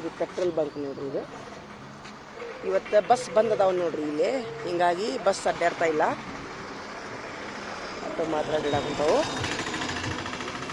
ಇದು petrol bunk ನೋಡ್ರಿ. ಇದು ಇವತ್ತು ಬಸ್ ಬಂದ್ ಅದಾವ ನೋಡ್ರಿ ಇಲ್ಲಿ, ಹಿಂಗಾಗಿ ಬಸ್ ಅಡ್ಡಾಡ್ತಾ ಇಲ್ಲ. ಆಟೋ ಮಾತ್ರ ಅಡ್ಡಾಡಕುಂತಾವು.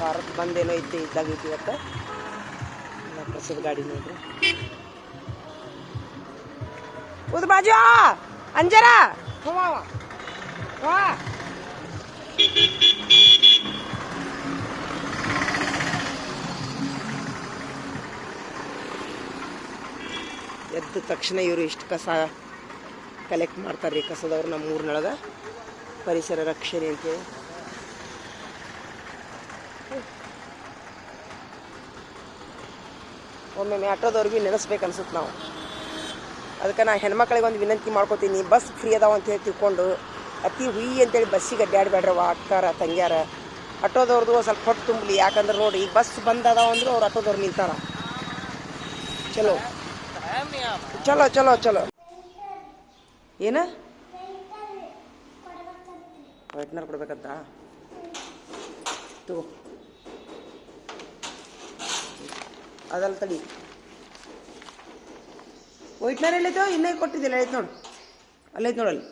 ಭಾರತ್ ಬಂದ್ ಏನೋ ಐತಿ ಇದ್ದಾಗೈತಿ ಇವತ್ತು. ಪ್ರಸಿದ್ಧ ಗಾಡಿ ನೋಡ್ರಿ. ಉದ್ ಬಾಜು ಅಂಜರ ಎದ್ದ ತಕ್ಷಣ ಇವರು ಇಷ್ಟು ಕಸ ಕಲೆಕ್ಟ್ ಮಾಡ್ತಾರೆ ರೀ. ಕಸದವ್ರು ನಮ್ಮ ಊರಿನೊಳಗೆ ಪರಿಸರ ರಕ್ಷಣೆ ಅಂತೇಳಿ. ಒಮ್ಮೊಮ್ಮೆ ಆಟೋದವ್ರಿಗೆ ನೆನೆಸ್ಬೇಕು ಅನ್ಸುತ್ತೆ ನಾವು. ಅದಕ್ಕೆ ನಾ ಹೆಣ್ಮಕ್ಳಿಗೆ ಒಂದು ವಿನಂತಿ ಮಾಡ್ಕೋತೀನಿ, ಬಸ್ ಫ್ರೀ ಅದಾವ ಅಂತೇಳಿ ತಿಳ್ಕೊಂಡು ಅತಿ ಹುಯಿ ಅಂತೇಳಿ ಬಸ್ಸಿಗೆ ಅಡ್ಡಾಡ್ಬೇಡ್ರವ ಅಕ್ಕಾರ ತಂಗ್ಯಾರ. ಆಟೋದವ್ರದ್ದು ಸ್ವಲ್ಪ ಹೊಟ್ಟು ತುಂಬಲಿ. ಯಾಕಂದ್ರೆ ನೋಡಿ, ಈಗ ಬಸ್ ಬಂದ್ ಅದಾವ ಅಂದ್ರೆ ಅವ್ರು ಆಟೋದವ್ರು ನಿಲ್ತಾರ. ಚಲೋ ಚಲೋ ಚಲೋ ಚಲೋ. ಏನ ವೈಟ್ನರ್ ಕೊಡ್ಬೇಕಂತ ತಗೋ. ಅದಲ್ಲ ತಡಿ, ವೈಟ್ನರ್ ಎಲ್ಲೈತೋ ಇನ್ನೇ ಕೊಟ್ಟಿದ್ದಿಲ್ಲ. ಐತೆ ನೋಡು, ಅಲ್ಲೈತೆ ನೋಡಲ್ಲಿ.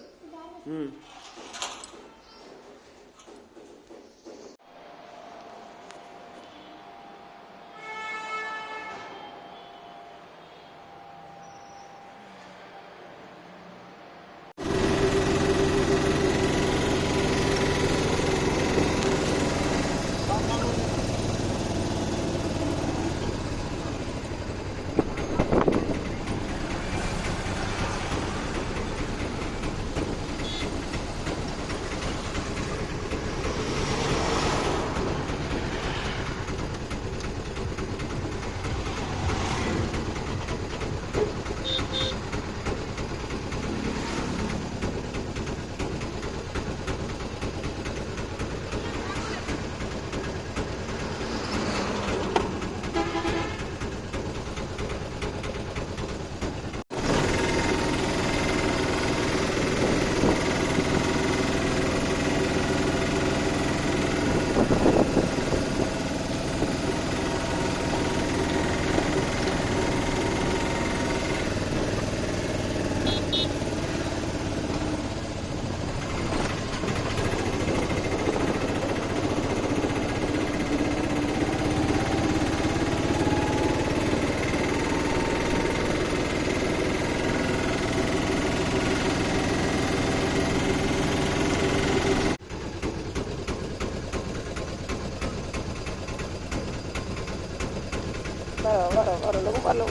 Balo.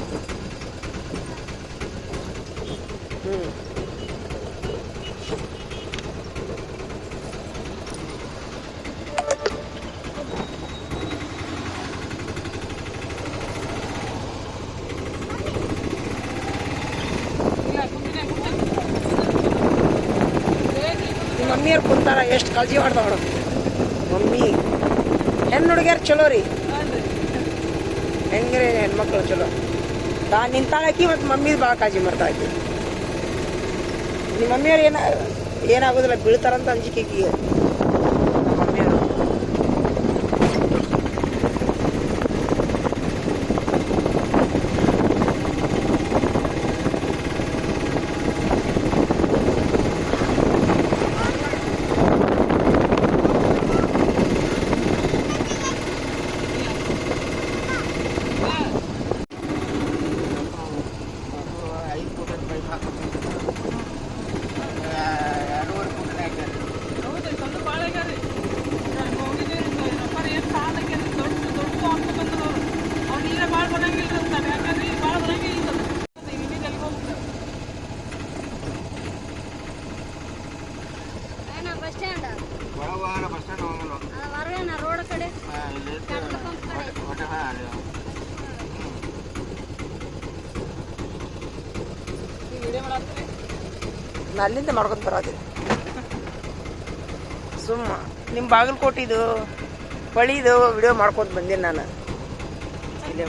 ಮಮ್ಮಿಯರು ಕುಂತಾರ, ಎಷ್ಟು ಕಾಳಜಿ ಮಾಡ್ತಾವ ಮಮ್ಮಿ. ಹೆಣ್ಣು ಹುಡುಗಿಯರು ಚಲೋ ರೀ, ಹೆಂಗ್ರೆ ಹೆಣ್ಮಕ್ಳು ಚಲೋ. ನಿಂತಾಳಕಿ ಮತ್ತು ಮಮ್ಮಿ ಭಾಳ ಕಾಳಜಿ ಮಾಡ್ತಾಳಕಿ. ನಿಮ್ಮ ಮಮ್ಮಿಯವ್ರು ಏನಾಗೋದಿಲ್ಲ, ಬೀಳ್ತಾರಂತ ಅಂಜಿಕೆಗೆ ಮಮ್ಮಿಯವರು. ಅಲ್ಲಿಂದ ಮಾಡ್ಕೊಂಡು ಬರೋದು ಸುಮ್ಮ. ನಿಮ್ಮ ಬಾಗಲಕೋಟಿದು ಹೊಳಿದು ವಿಡಿಯೋ ಮಾಡ್ಕೊಂಡು ಬಂದೀನಿ ನಾನು. ಇಲ್ಲೇ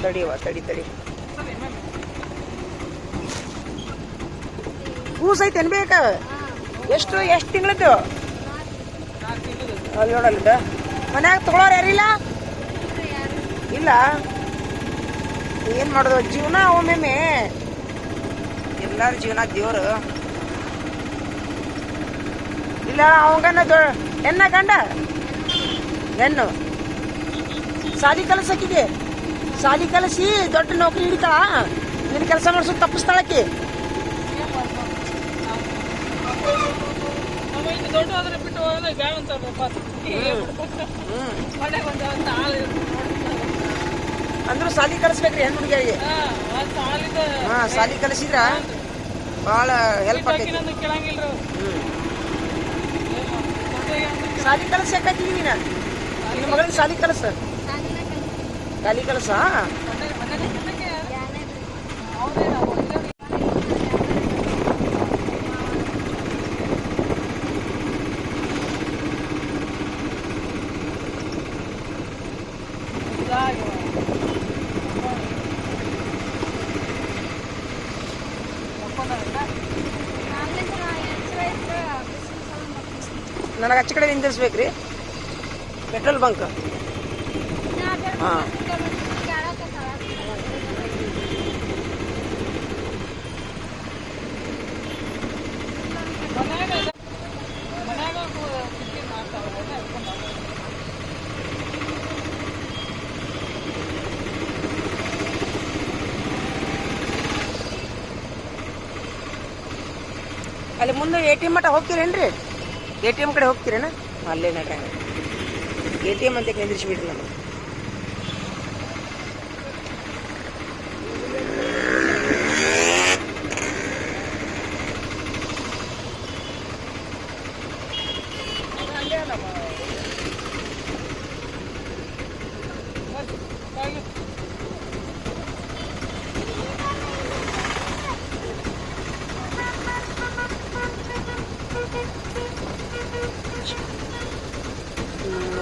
ತಡಿ ಕೂಸ್ ಐತೆ ಅನ್ಬೇಕ. ಎಷ್ಟು ತಿಂಗಳದ್ದು ಅಲ್ಲಿ ನೋಡಲ್ಲ. ಮನ್ಯಾಗ ತಗೊಳೋರು ಯಾರಿಲ್ಲ? ಇಲ್ಲ ಏನು ಮಾಡೋದು ಜೀವನ ಒಮ್ಮೊಮ್ಮೆ ಎಲ್ಲರ ಜೀವನ ದೇವರು ಇಲ್ಲ ಅವಂಗನ್ನ ಹೆಣ್ಣ ಗಂಡ ಹೆಣ್ಣು ಸಾಲಿ ಕಲಸಕ್ಕಿದೆ ಸಾಲಿ ಕಲಸಿ ದೊಡ್ಡ ನೌಕರಿ ಹಿಡಿತಾಳ ನಿನ್ನ ಕೆಲಸ ಮಾಡಿಸೋದು ತಪ್ಪಿಸ್ತಾಳಕ್ಕೆ ಅಂದ್ರೂ ಸಾಲಿ ಕಲಿಸ್ಬೇಕ್ರಿ ಹೆಣ್ಣು ಹುಡುಗಿಯರಿಗೆ ಸಾಲಿ ಕಲಿಸಿದ್ರ ಭಾಳ ಹೆಲ್ಪ್ ಆಗ್ತೈತಿ ಸಾಲಿ ಕಲಸಕ್ಕಾಗಿ ನೀನು ನಿನ್ನ ಮಗಳಿಗೆ ಸಾಲಿ ಕಲಸ ಸಾಲಿ ಕಲಸ ನನಗೆ ಆಚೆ ಕಡೆ ನಿಂದಿರ್ಸ್ಬೇಕ್ರಿ ಪೆಟ್ರೋಲ್ ಬಂಕ್ ಹಾಂ ಅಲ್ಲಿ ಮುಂದೆ ATM ಮಟ್ಟ ಹೋಗ್ತೀರೇನ್ರಿ ATM ಕಡೆ ಹೋಗ್ತೀರೇನ ಅಲ್ಲೇ ನಟ ATM ಅಂತ ನಿಂದಿರಿಸ್ಬಿಡ್ರಿ ನಮಗೆ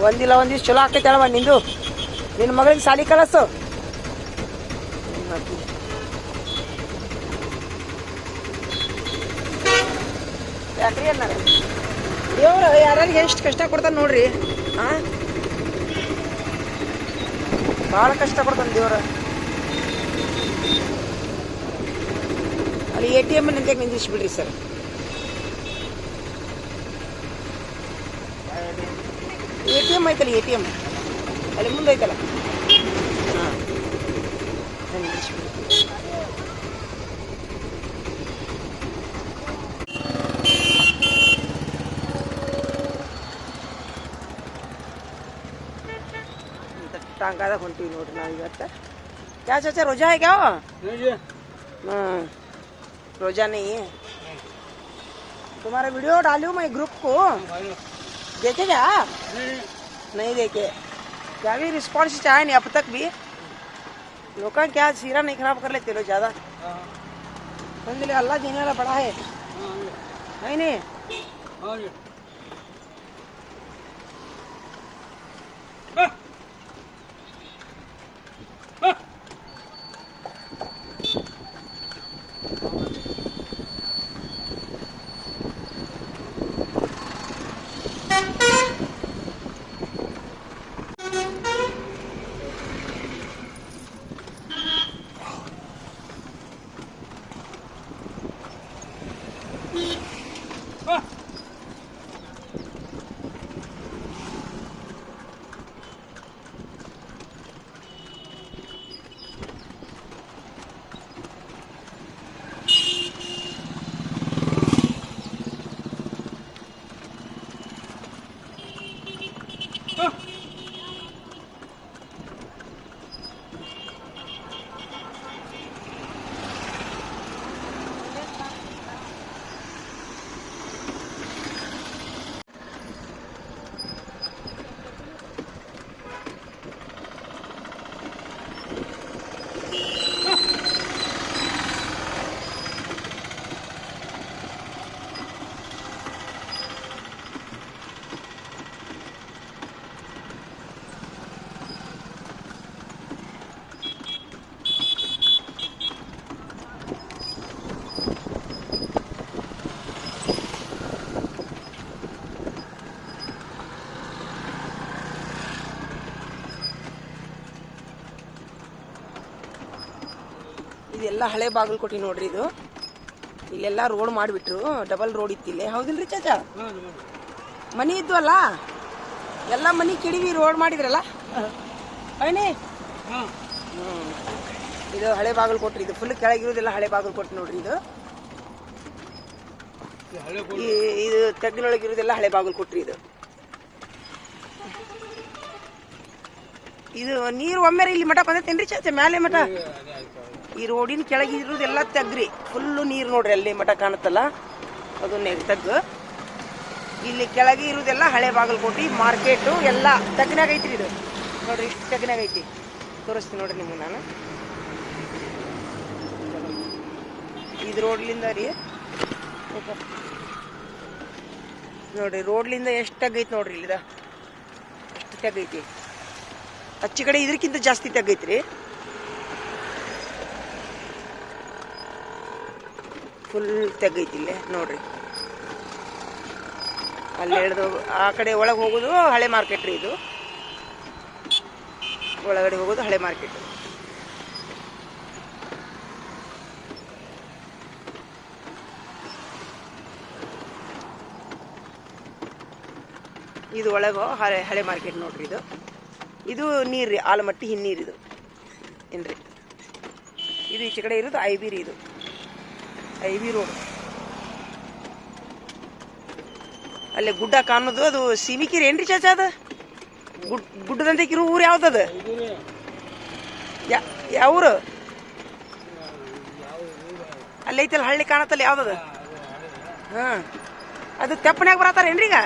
ಒಂದಿಲ್ಲ ಒಂದಿವ್ಸ ಚಲೋ ಆಗ್ತೈತೆ ಅಲ್ವ ನಿಂದು ನಿನ್ನ ಮಗಳಿಗೆ ಸಾಲಿ ಕಲಸು ಯಾಕ್ರಿ ಅನ್ನ ದೇವ್ರು ಯಾರಿಗೆ ಎಷ್ಟು ಕಷ್ಟ ಕೊಡ್ತಾನೆ ನೋಡ್ರಿ ಹಾಂ ಭಾಳ ಕಷ್ಟ ಕೊಡ್ತಾನೆ ದೇವ್ರ ಅಲ್ಲಿ ATM ನಿಂತಾಗ ನಿಂದಿಸ್ಬಿಡ್ರಿ ಸರ್ ATM ಐತಲ್ಲ ATM ಅಲ್ಲಿ ಮುಂದೆ ಐತಲ್ಲ ಹಾಂ टांगाದಾಗ ಹೊಂಟಿವಿ ನೋಡ್ರಿ ನಾವು ಇವತ್ತು क्या चाचा रोजा है क्या रोजा नहीं है तुम्हारा वीडियो डालूं मैं ग्रुप को देखे क्या नहीं देखे क्या भी रिस्पॉन्स चाहे नहीं अब तक भी लोग का क्या सीरा नहीं खराब कर लेते लोग ज़्यादा समझ अल्लाह देने वाला बड़ा है नहीं ಇದೆಲ್ಲ ಹಳೆ ಬಾಗಲಕೋಟೆ ನೋಡ್ರಿ. ಇದು ಇಲ್ಲೆಲ್ಲ ರೋಡ್ ಮಾಡಿಬಿಟ್ರು, ಡಬಲ್ ರೋಡ್ ಇತ್ತು ಇಲ್ಲೇ. ಹೌದಿಲ್ರಿ ಚಾಚಾ? ಮನಿ ಇದ್ವಲ್ಲ, ಎಲ್ಲ ಮನಿ ಕೆಡವಿ ರೋಡ್ ಮಾಡಿದ್ರಲ್ಲ ಅಯ್ಯನೇ. ಇದು ಹಳೆ ಬಾಗಲಕೋಟೆ. ಇದು ಫುಲ್ ಕೆಳಗಿರೋದೆಲ್ಲ ಹಳೆ ಬಾಗಲಕೋಟೆ ನೋಡ್ರಿ. ಇದು ತಗ್ಗಿನೊಳಗಿರೋದೆಲ್ಲ ಹಳೆ ಬಾಗಲಕೋಟೆ. ಇದು ನೀರು ಒಮ್ಮೆ ಇಲ್ಲಿ ಮಠ ಬಂದೈತೇನ್ರಿ ಚಾಚಾ? ಮ್ಯಾಲೆ ಮಠ ಈ ರೋಡಿನ ಕೆಳಗೆ ಇರೋದೆಲ್ಲ ತಗ್ರಿ, ಫುಲ್ಲು ನೀರು ನೋಡ್ರಿ. ಅಲ್ಲಿ ಮಠ ಕಾಣುತ್ತಲ್ಲ ಅದು ತಗ್ಗು. ಇಲ್ಲಿ ಕೆಳಗೆ ಇರೋದೆಲ್ಲ ಹಳೆ ಬಾಗಲಕೋಟೆ. ಮಾರ್ಕೆಟು ಎಲ್ಲ ತಗ್ನಾಗ ಐತ್ರಿ. ಇದು ನೋಡ್ರಿ, ಇಷ್ಟು ತಗ್ನಾಗ ಐತಿ. ತೋರಿಸ್ತೀನಿ ನೋಡ್ರಿ ನಿಮ್ಗೆ ನಾನು. ಇದು ರೋಡ್ಲಿಂದ ರೀ ನೋಡ್ರಿ, ರೋಡ್ಲಿಂದ ಎಷ್ಟು ತಗ್ಗೈತಿ ನೋಡ್ರಿ. ಇಲ್ಲಿದ ಎಷ್ಟು ತಗ್ಗೈತಿ. ಹಚ್ಚಿ ಕಡೆ ಇದಕ್ಕಿಂತ ಜಾಸ್ತಿ ತಗ್ಗೈತ್ರಿ. ಫುಲ್ ತೆಗೈತಿ ಇಲ್ಲೇ ನೋಡ್ರಿ. ಅಲ್ಲಿ ಹಿಡ್ದು ಆ ಕಡೆ ಒಳಗೆ ಹೋಗೋದು ಹಳೆ ಮಾರ್ಕೆಟ್ ರೀ. ಇದು ಒಳಗಡೆ ಹೋಗೋದು ಹಳೆ ಮಾರ್ಕೆಟ್. ಇದು ಒಳಗೆ ಹಳೆ ಮಾರ್ಕೆಟ್ ನೋಡ್ರಿ. ಇದು ನೀರು ರೀ, ಆಲಮಟ್ಟಿ ಹಿನ್ನೀರು. ಇದು ಏನ್ರಿ, ಇದು ಈಚೆ ಕಡೆ ಇರೋದು ಐಬಿ ರೀ. ಇದು ಐಬಿ ರೋಡ್. ಅಲ್ಲೇ ಗುಡ್ಡ ಕಾಣೋದು ಅದು ಸೀಮಿಕಿರಿ ಏನ್ರಿ ಚಾಚಾ? ಅದು ಗುಡ್ಡದಂತೆ ಕಿರು ಊರು ಯಾವ್ದದ? ಯಾವ ಊರು? ಅಲ್ಲೈತಲ್ಲ ಹಳ್ಳಿ ಕಾಣತ್ತಲ್ಲ, ಯಾವ್ದದ? ಅದು ತೆಪ್ಪನ್ಯಾಗ ಬರತ್ತಾರೇನ್ರಿ ಈಗ?